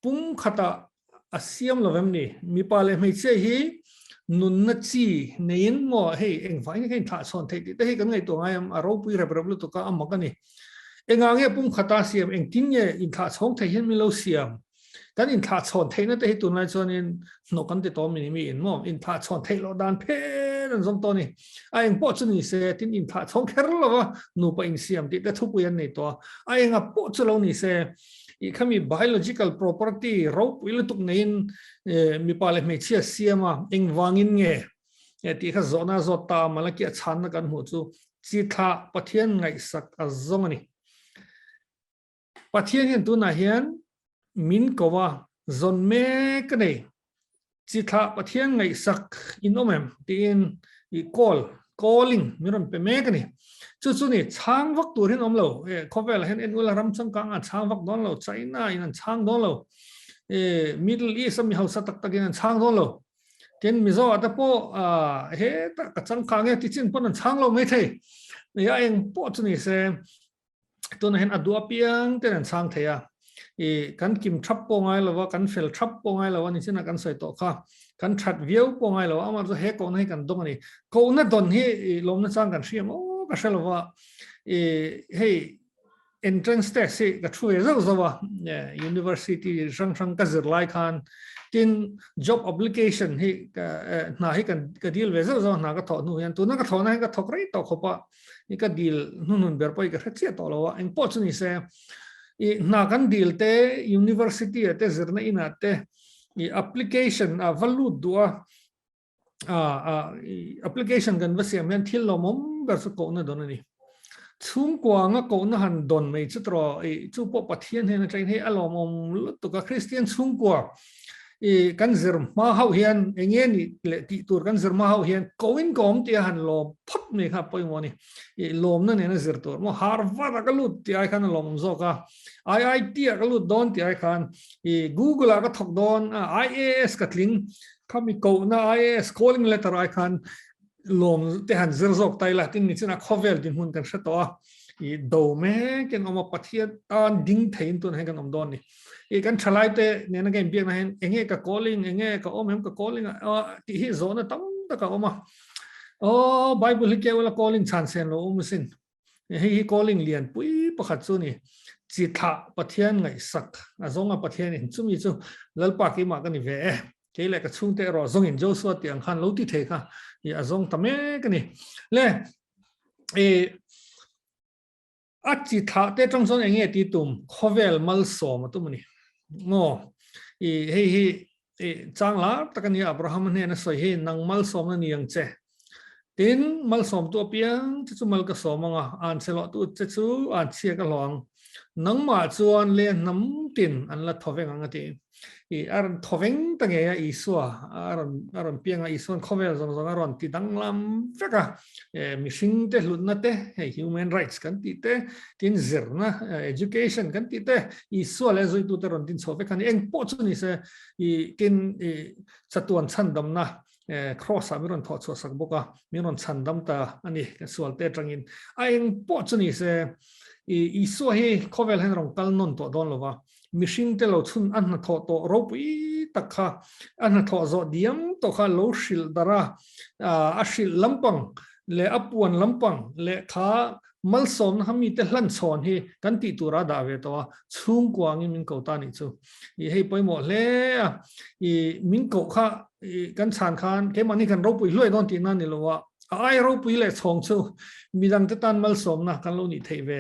pum khata asiam lovem ni mi pa le mai che hi nun na chi nein mo hei eng vai nge tha chon thei ti te hi kan ngai to ngai am aro pui rep lu to ka am ka ni enga nge pum khata siam eng tin nge in tha chong thei hin mi lo siam kan in tha chon thei na te hi tun lai chon in no kan te to mi in mo in tha chon thei lo dan phe ran zom to ni a eng po chu ni se tin in tha chong kher lo wa nu pa in siam ti te thu pu yan nei to a enga po chu lo ni se i khami biological property ro pui tuk nein mi pa le me chia siama eng wangin nge ti kha zona zota malaki chan na kan hu chu chi tha pathian ngai sak a zong ani pathian hian tu na hian min kowa zon me ka nei chi tha pathian ngai sak in omem tin I calling miron pe me ka ni chu ni chang vak tur hin om lo khovel hen en ula ram chang kang a chang vak don lo China in chang don lo Middle East mi hausa tak tak in chang don lo tin mizo ata po he ta ka chang kang e ti chin pon chang lo me the ya eng po chu ni se tun hen adua piang ten chang theya kan kim thap po ngai lo wa kan fel thap po ngai lo ni china kan soi to kha kan that viau po ngai lo amar zo he ko nei kan dong ni ko na don hi lom na chang kan siam o ka shelo wa hey entrance test se ka thue zo wa university sang ka zir lai khan tin job application hi na hi kan ka deal ve zo na ka tho nu yan tu na ka tho na ka thokrai to khopa ni ka deal nun ber poi ka che to lo wa en po chu ni se na kan deal te university te zirna ina te application a valut dua application กันว่าเสียมันที่เรามุ่งแบบสกุลนั่นโดนนี่ช่วงกว่างั้นก็น่าหันโดนไม่ชุดรอจู่ปปะเทียนเห็นใจให้อารมณ์ตัวกับคริสเตียนช่วงกว่ากันเสริมมาเฮาเฮียนเงี้ยนี่เลติตัวกันเสริมมาเฮาเฮียนก็วินก็มที่หันลมพัดนี่ครับไปมอนี่ลมนั่นเนี่ยนะเสริมตัวมาฮาร์วาร์ดก็ลุดที่ไอ้ขันลมโซกะ IIT ก็ลุดโดนที่ไอ้ขันGoogle ก็ถกโดนIAS ก็ทิ้งเขามีโกน่า IAS calling letter ไอ้ขันลมที่หันเสริมโซกไตละที่นี่จะนัก cover ดินหุ่นกันเสร็จตัวดูแม่กันเอามาปะเทียนตอนดิ้งเทียนตัวให้กันอมโดนนี่กันฉลาดแต่เนี่ยนะแกเบียงนะเห็นเองก็ calling เองก็โอ้แม่ก็ calling ที่ที่โซนตั้งตะก็ออกมาโอ้ Bible ที่เกี่ยวกับ calling ชันเซนโลมุสินให้ calling เรียนปุ้ยประคัตซูนี่จิตาปะเทียนไงสักซงปะเทียนนี่จุ่มจู่แล้วปากกี่มากันนี่เว้ยเกี่ยวกับช่วงเตะรอซงเห็นโจสวดเตียงขันรู้ที่เทค่ะอย่าซงทำไมกันนี่เลยจิตาเตะจังสนเองที่ตุ่มข้อเวลมัลโซมาตุ่มนี่โง่จังละตะกันนี่อับราฮัมเนี่ยนะสวยให้นังมัลโซมนี่ยังเจตินมัลโซมตัวเปียงจะจุมัลก็สมอ่ะอ่านเสลอตัวจะจูอ่านเชียก็ลองนังมาจวนเลียนน้ำตินอันละทว่างังตีอารันทว่าตั้งเงี้ยอีสัวอารันเปียงอีสัวข้อเวลสองอารันติดังลำเฟกะมิชิงเตลุนนัตเต human rights กันติเตตินซิร์นะ education กันติเตอีสัวเลสุยตุเตรอนตินโซเฟกันเองปอจุนิเซตินสัตวนชันดำนะcross มิรอนทอดสักบุกะมิรอนชันดำตาอันนี้ส่วนเตจังอินเองปอจุนิเซอีสัวให้ข้อเวลให้เรากัลนนตัวโดนหรอวะมิชิงเตเราชุนอันนั้นทอตัวรูปอีตักข้าอันนั้นทอจอดียมตัวข้าโลชิลดาราอาชิลลำปังเล่อปวนลำปังเล่ข้ามัลสมนะมีแต่หลันสอนให้กันติตัวราดาเวตัวช่วงกว่างี้มิงเกาตานี่จูให้ไปหมดเลยมิงเกาข้ากันสานคานแค่มันนี่กันรูปอีลุยโดนตีนั่นนี่หรอวะไอ้รูปอีเล่ชงจูมีดังแต่ตันมัลสมนะกันโลนี่เทเว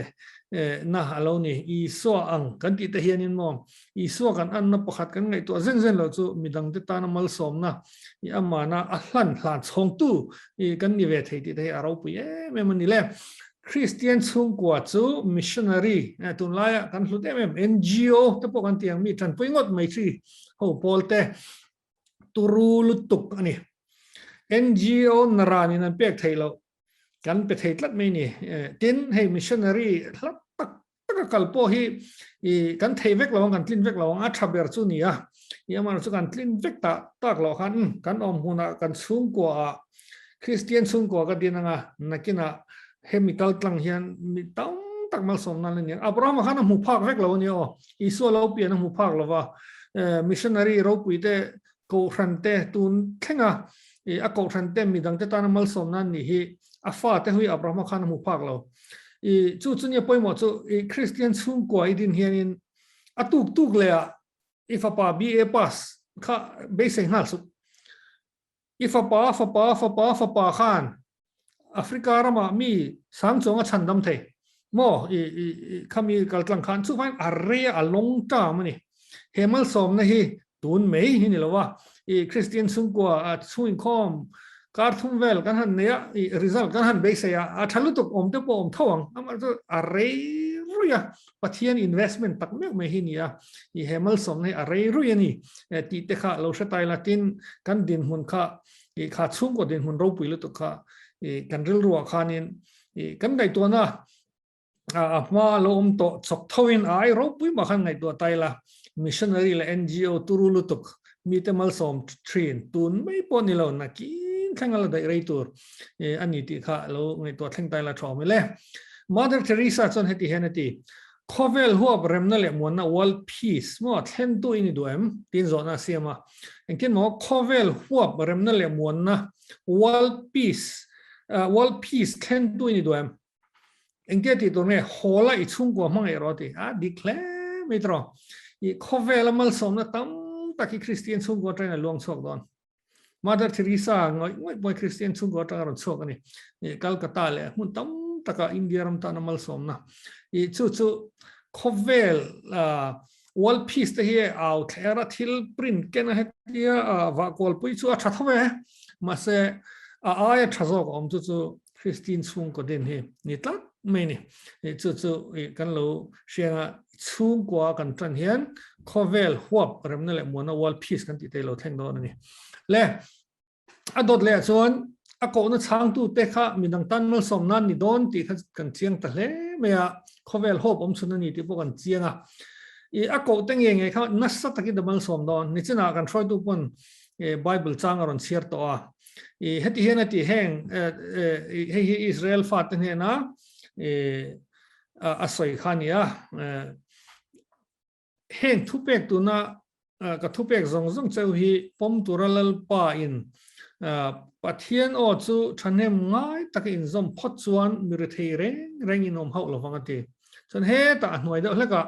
นะฮัลโหลนี่อีสัวอังกันติดเฮียนินมอมอีสัวกันอันนับประคัดกันไงตัวเส้นเราจูมีดังติดตานมัลสมนะอีอามานะอัลลันหลานชงตู้อีกันนี่เวทที่ได้อารูปแม่มันนี่แหละคริสเตียนช่วงกว่าจูมิชชันนารีตุนไล่กันสุดเอ็ม NGO แต่พวกกันเตียงมีทันไปงดไม่ใช่โอ้พอลเตตุรูลุตุกอันนี้ NGO นารานี่นั่นเปียกไทยเรากันไปไทยลัดไม่นี่ตินให้มิชชันนารีลัดตักกัลโปฮีกันไทยเวกเรากันคลินเวกเราอัฐเบอร์ซูนี่ยังมาสุกันคลินเวกตักเรากันอมหุนากันสูงกว่าคริสเตียนสูงกว่ากันดีนังนักกินะเฮมิตัลตังเฮียนมีตั้งตักมาสมนั่นเลยอับราฮัมขันหูพักเวกเราเนี่ยอิสราเอลเปลี่ยนหูพักเราว่ามิชชันนารีเราปุยเตโกรันเตตุนแข่งโกรันเตมีดังเตตานมัลสมนั่นนี่อาฟาเตหุยอับราฮัมขันหูพักเราจู่เนี่ยไปหมดจู่คริสเตียนสูงกว่าดินเฮียนินตุกเลยอีฟ้าป้าบีเอปัสข้าเบสิงฮัลสุอีฟ้าป้าขันแอฟริกาเรามามีสังจงชันดำเทโม่ขามีกัลตังขันสุดท้ายอะไรลงจ้ามันนี่เฮมัลสมนะฮีตุนไม่หินี่หรอวะคริสเตียนสูงกว่าช่วยคอมการทุ่มเวลกันหันเนี่ยresult กันหันเบสอะทะลุตุกอมเตปอมท่วงมันจะอะไรรู้ยะปัจจัย investment ตักไม่หินี่เฮมัลสมให้อะไรรู้ยะนี่ตีเตะข้าเราใช้ไตลาตินกันดินหุ่นข้าข้าสูงกว่าดินหุ่นรูปวิลุตุกข้ากันเรื่องรัวข้านี่กันได้ตัวนะมาลมโตสกทวินรูปวิมาขันไงตัวไตละ missionary และ NGO ตุรุลุตุกมีแต่มัลสมเทรนตุนไม่ปนนี่เรานักแข่งอะไรได้ไรตัวอันนี้ที่ข้าเราในตัวแข่งไตละทอมเลย Mother Teresa จนเหตุเห็นที่ข้อเวลหัวเริ่มนั่นแหละมวนนะ World Peace มั่วเท่นตัวอินดูเอ็มที่โซนอาเซียมาอย่างเช่นว่าข้อเวลหัวเริ่มนั่นแหละมวนนะ World Peace เท่นตัวอินดูเอ็มอย่างเช่นที่ตัวนี้โหล่อีชุ่มกว่ามั่งไอ้รอที่ดีแคลร์ไม่ตรออีข้อเวลมัลสมนะตั้งตะกี้คริสเตียนชุ่มกว่าใจในหลวงโชคดอนMother Teresa ง่ายคริสเตียนชุ่มกว่าใจเราโชคกันนี่กัลกัตตาเลยมันตั้งตะกี้อินเดียรัมตานามัลสมนะจู่ข้อเวล wall piece te hi au thera thil print ken ha tia wa kol pui chu a tha thave ma se a aya thazo ko om chu chu Christian chung ko den hi ni tlat mai ni chu chu kan lo share chung kwa kan tran hian khovel huap ram na le mona wall piece kan ti te lo thleng don ni le adot le chuan a ko na chang tu te kha minang tan mal som nan ni don ti kha kan chiang ta hle me a khovel hop om chuna ni ti po kan chiang a i a ko teng ye nge kha na sa ta ki da mal som don ni china kan throi tu pon bible chang aron share to a i heti hena ti heng he Israel fa ten he na a soi khania heng thu pek tu na ka thu pek zong zong cheu hi pom turalal pa in pathian o chu thanem ngai tak in zom phot chuan mir thei reng in om hau lawanga ti chon he ta hnuai do hleka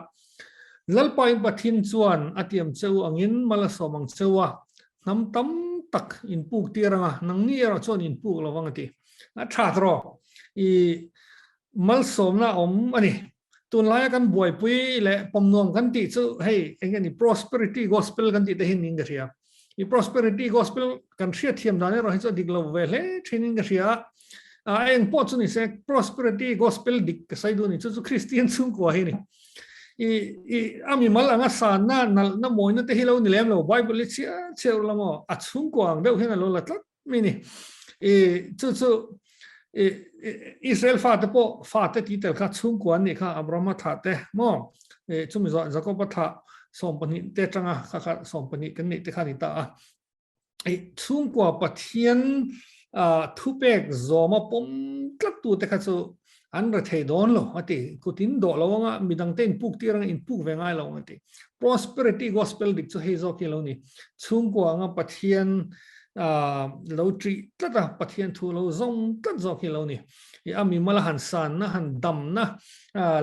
lalpa in pathin chuan atiam cheu angin mala somang chewa nam tam tak in puk tiranga nang ni ro chon in puk lawanga ti a tha tro I mal somna om ani tun lai kan buai pui le pomnom kan ti chu hey engani prosperity gospel kan ti te hin ning ria I prosperity gospel kan thia thiam dane ro hi chu dik lo ve le training ka ria a eng po chu ni se prosperity gospel dik sai du ni chu Christian chung ko hi ni I ami mal anga san na moina te hilo ni lem lo bible chia cheu lamo a chung ko ang deu hena lo la tlat mi ni chu Israel fa te ti tel kha chung ko ni kha Abraham tha te mo chumi Jacob tha som pani te tanga kha som pani kan ni te kha ni ta chung ko pathian thu pek zoma pom tlat tu te kha chu an ra thei don lo ati kutin do lo nga midang ten puk tirang in puk ve ngai lo ati prosperity gospel dik chu hei zo ki lo ni chung ko anga pathian lo tri tata pathian thu lo zong tat zo ki lo ni I ami mala han san na han dam na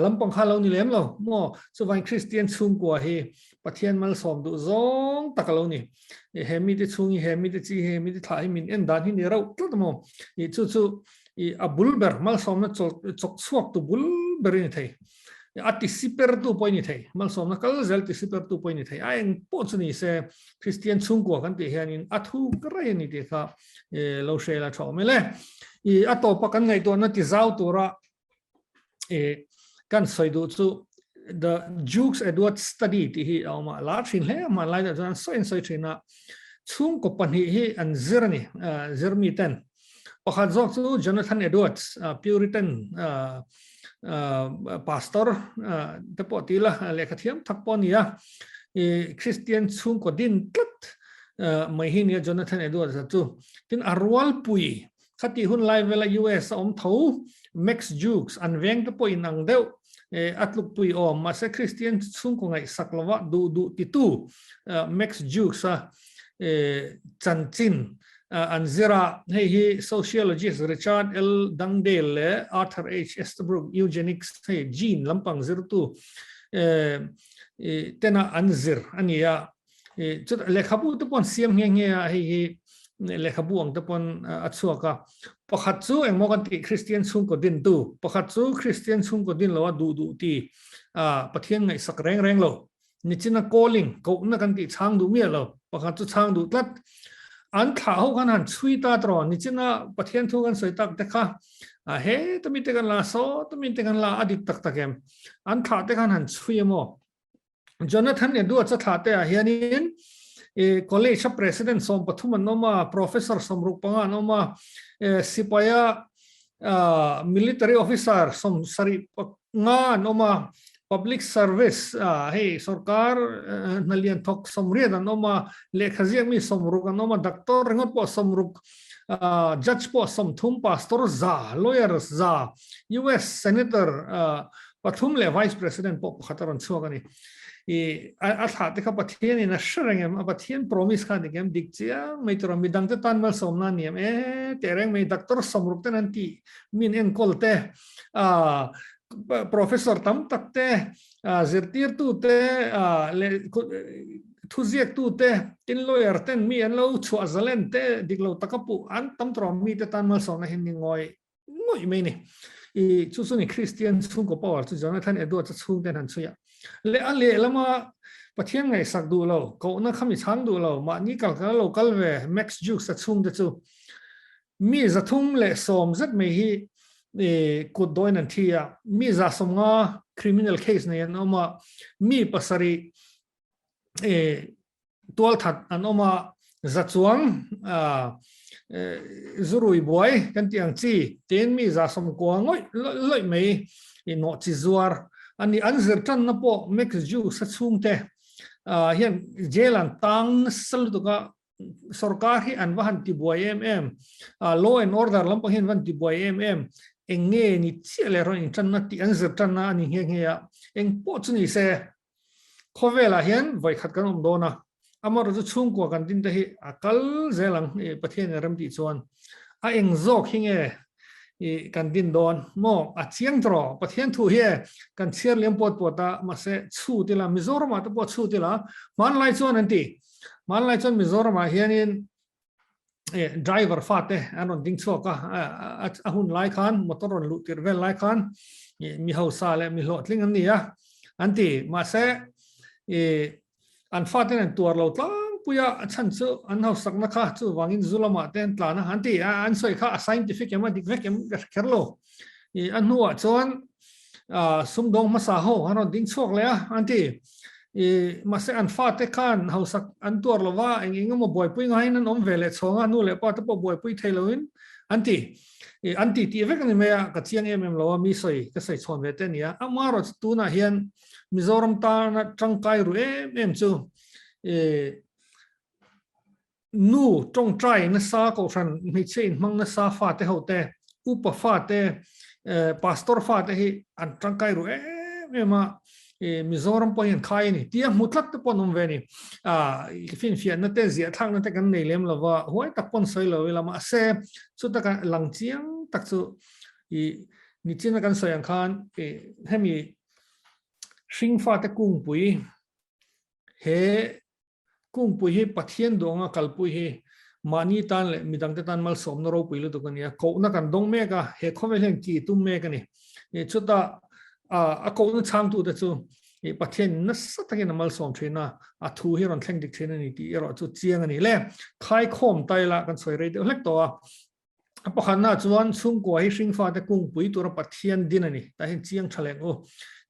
lampang kha lo ni lem lo mo chu vain Christian chung ko hi pathian mal som du zong tak lo ni he mi te chung he mi te chi he mi te thai min en dan hi ni ro tlat mo I chu I abulber mal som na chok suak tu bulber ni thei ati siper tu poi ni thei mal som na kal zel ti siper tu poi ni thei a eng po chu ni se Christian chung ko kan ti hian in athu krai ni ti kha lo shela thaw me le I ato pa kan ngai to na ti zau tu ra kan soi du chu the Jukes Edward study ti hi ma la thin le ma lai da jan soi thina chung ko pan hi an zirni zirmi ten pakhat zok chu Jonathan Edwards Puritan pastor te po tila lekhathiam thakpo nia Christian chung ko din tlat mai hi nia Jonathan Edwards chu tin arwal pui khati hun lai vela US om tho Max Jukes an veng te po inang deu atluk pui om ma se Christian chung ko ngai saklawa du ti tu Max Jukes chanchin an zira hi sociologist Richard L. Dugdale Arthur H. Estabrook eugenics gene lampang zirtu tena anzir ania chut lekhabu te pon siam nge hi lekhabu ang te pon achuaka pakhat chu engmo kan ti Christian chung ko din tu pakhat chu Christian chung ko din lo du ti pathian ngai sak reng lo nichina calling ko na kan ti chang du mi lo pakhat chu chang du tlat an thao kan han chui ta tro ni china pathian thu kan soi tak dekha he tami te kan la so tami te kan la adik tak em an tha te kan han chui mo Jonathan Edwards tha te hianin college president som pathuman noma professor somruk panga noma sipaya military officer som sari nga noma public service hey sarkar nalian thok somrian noma lekhaziak mi somruk noma doctor ngot po somruk judge po somthum pastor za lawyers za US senator pathum le vice president po khataron chuakani atha te kha pathian in a shrengem pathian promise kha digem dikchia meitor midang te tan mal somna niam tereng me doctor somruk ten anti min en kolte professor tam takte zirtir tu te thuziak tu te tin lawyer ten mi an lo chu azalen te diklo takapu an tam tro mi te tan mal somna hin ngoi me ni I chu su ni Christian chung ko power chu Jonathan Edwards chung ten han chuya le lama ประเทศไงสักดูเราเขาน่าขมิชันดูเรามานี่กัลกัลโลกัลเว Max Juke สัตชุ่มจะจูมีจะทุ่มเละสมจัดไม่ฮีกดโดยนันทีอ่ะมีจะสมงา criminal case เนี่ยเอามามีปัสรีตัวถัดอันเอามาจัดสวงจรุยบวยกันที่อังจีเต็นมีจะสมกวางเลยไม่โนจิจวร์อันนี้อันเสร็จจันนับว่า Max Juke สัตชุ่มเตะเห็นเจลันตังสลุตุกะสรการที่อันว่าหันติบวยlaw and order ลำพังเห็นวันติบวยเองเงี้ยนี่เชี่ยเลยเราอินจันนัดที่อันเสร็จจันนะอันนี้เฮียเองปวดสุนีเซ่ข้อเวลาเห็นไว้ขัดกันอมโดนะอามาเราจะชุ่มกว่ากันดินแต่ที่อากาศเจลังประเทศเริ่มติดส่วนเองโจกเฮียกันดินโดนโม่เชียงตรอประเทศทั่วเฮียกันเชียร์เลี้ยงปวดตามาเสชูติละมิโซรามาตปวดชูติละมันไล่ส่วนนั่นทีมันไล่จนมิโซรามาเฮียนี่driver ฟาดเตะอันนั้นดิ้งชัวก็หุ่นไล่คันมอเตอร์รถลุติร์เวลไล่คันมีเฮาซาเลมีหลอดลิงอันนี้อันที่มาเสอันฟาดเตะตัวเราตั้งปุยฉันสู้อันเฮาสักนักข้าสู้วางินจุลมาเตะตลาดนะอันที่อันสวยข้า scientific ยังมาดิกเวกยังแค่โลอันหัวจนสมดงมาสาโฮอันนั้นดิ้งชัวเลยอันที่มาเสอันฟาดเตคันเฮาสักอันตัวเราว่าเองมาบ่อยปุ้ยไงนั่นอมเวลชงอันนู้นเลยป้าตะปบ่อยปุ้ยเทลวินอันที่ที่เวกันนี่เมียกับเชียงเราว่ามีใส่ก็ใส่ชนเวทเนี่ยอามารถตัวน่ะเห็นมิโซรัมตานะจังไกรู้จูนู่จงใจนัสซาเขาฟันไม่ใช่มังนัสซาฟาดเตเขาเตอุปฟาดเตพาสตอร์ฟาดเตอันจังไกรู้มามิโซรัมพอเห็นใครนี่ที่มุดลัดตะปนนเวนี่ฟินฟินนั่นเตะเสียทางนั่นเตะกันในเลี้ยมเราว่าหัวตะปนใส่เราเวลามาเสพสุดตะกันหลังเจียงตักสุนี่จีนกันใส่ยังคันให้มีชิงฟ้าตะกุ้งปุยเฮกุ้งปุยเฮปัทเทียนดวงกัลปุยเฮมานี่ตันเลยมีดังแต่ตันมาสมนรกปุยเลยตัวกันเนี่ยเขานักกันดงเมกะเฮเขาไม่เล่นจีตุ้มเมกันนี่ชุดตาเขาต้องช่างตัวแต่จู่ประเทศนั้นสักทีนั้นมาสมเทนะทูให้เราแข่งดิเทนนี่ที่เราจุดเจียงนี่แหละใครคมไตละกันสวยเลยเดี๋ยวเล็กตัวพอขณะจวนชุ่มกว่าให้ชิงฟ้าแต่กุ้งปุยตัวประเทศดินนี่แต่เห็นเจียงเฉลงโอ้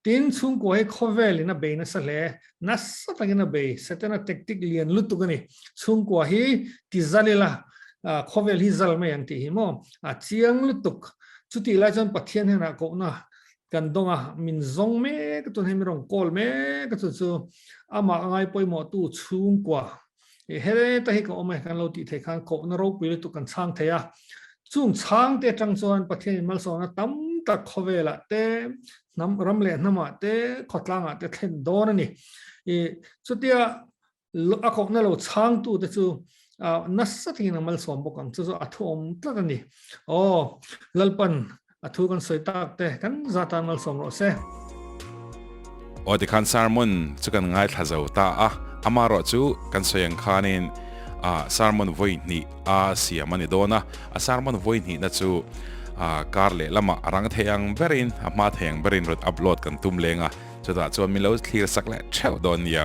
ดินชุ่มกว่าให้ข้อเวลินะเบย์นั่นสักเลยนั่นสักทีนั้นเบย์เสร็จนั้นเทคนิคเรียนลุตุกันนี่ชุ่มกว่าให้ที่จัลเลยละข้อเวลิจัลไม่ยังที่หิมะเจียงลุตุกจุดที่ละจนประเทศเนี่ยนะก็นะกันดงมินซงเมก็ตัวให้มีรองโกลเมก็ตัวจู่อามาไงไปหมดตู้ชุ่มกว่าเฮ้ยแต่ให้ก็ออกมากันเราติดเทคันโคนรกไปเลยตุกันช่างเทียจุงช่างเตะจังส่วนประเทศมาสอนตั้มตักเขาเวลาเตะน้ำรำเล่นน้ำมาเตะขดล่างเตะเทนโดนนี่สุดที่อาคนนั่นเราช่างตู้แต่จู่นัสสักที่นั่นมาสอนบอกกันจู่อัฐมตั้งนี่โอ้ลัลปันทุกันสวยตากเตะกันจัตานมาสมรสเซ่
โอ้ที่ขันซาร์มอนจุกันง่ายท้าเจ้าตาอามารอจูกันสวยยังขานินซาร์มอนวันนี้เสียมันนี่โดนะซาร์มอนวันนี้นั่นจูการเล่ละมารังเทียงเบรินมาเทียงเบรินรถอัพโหลดกันตุ้มเลงจุดนั้นจวนมีเลวคลีร์สักเล่เช่าโดนยา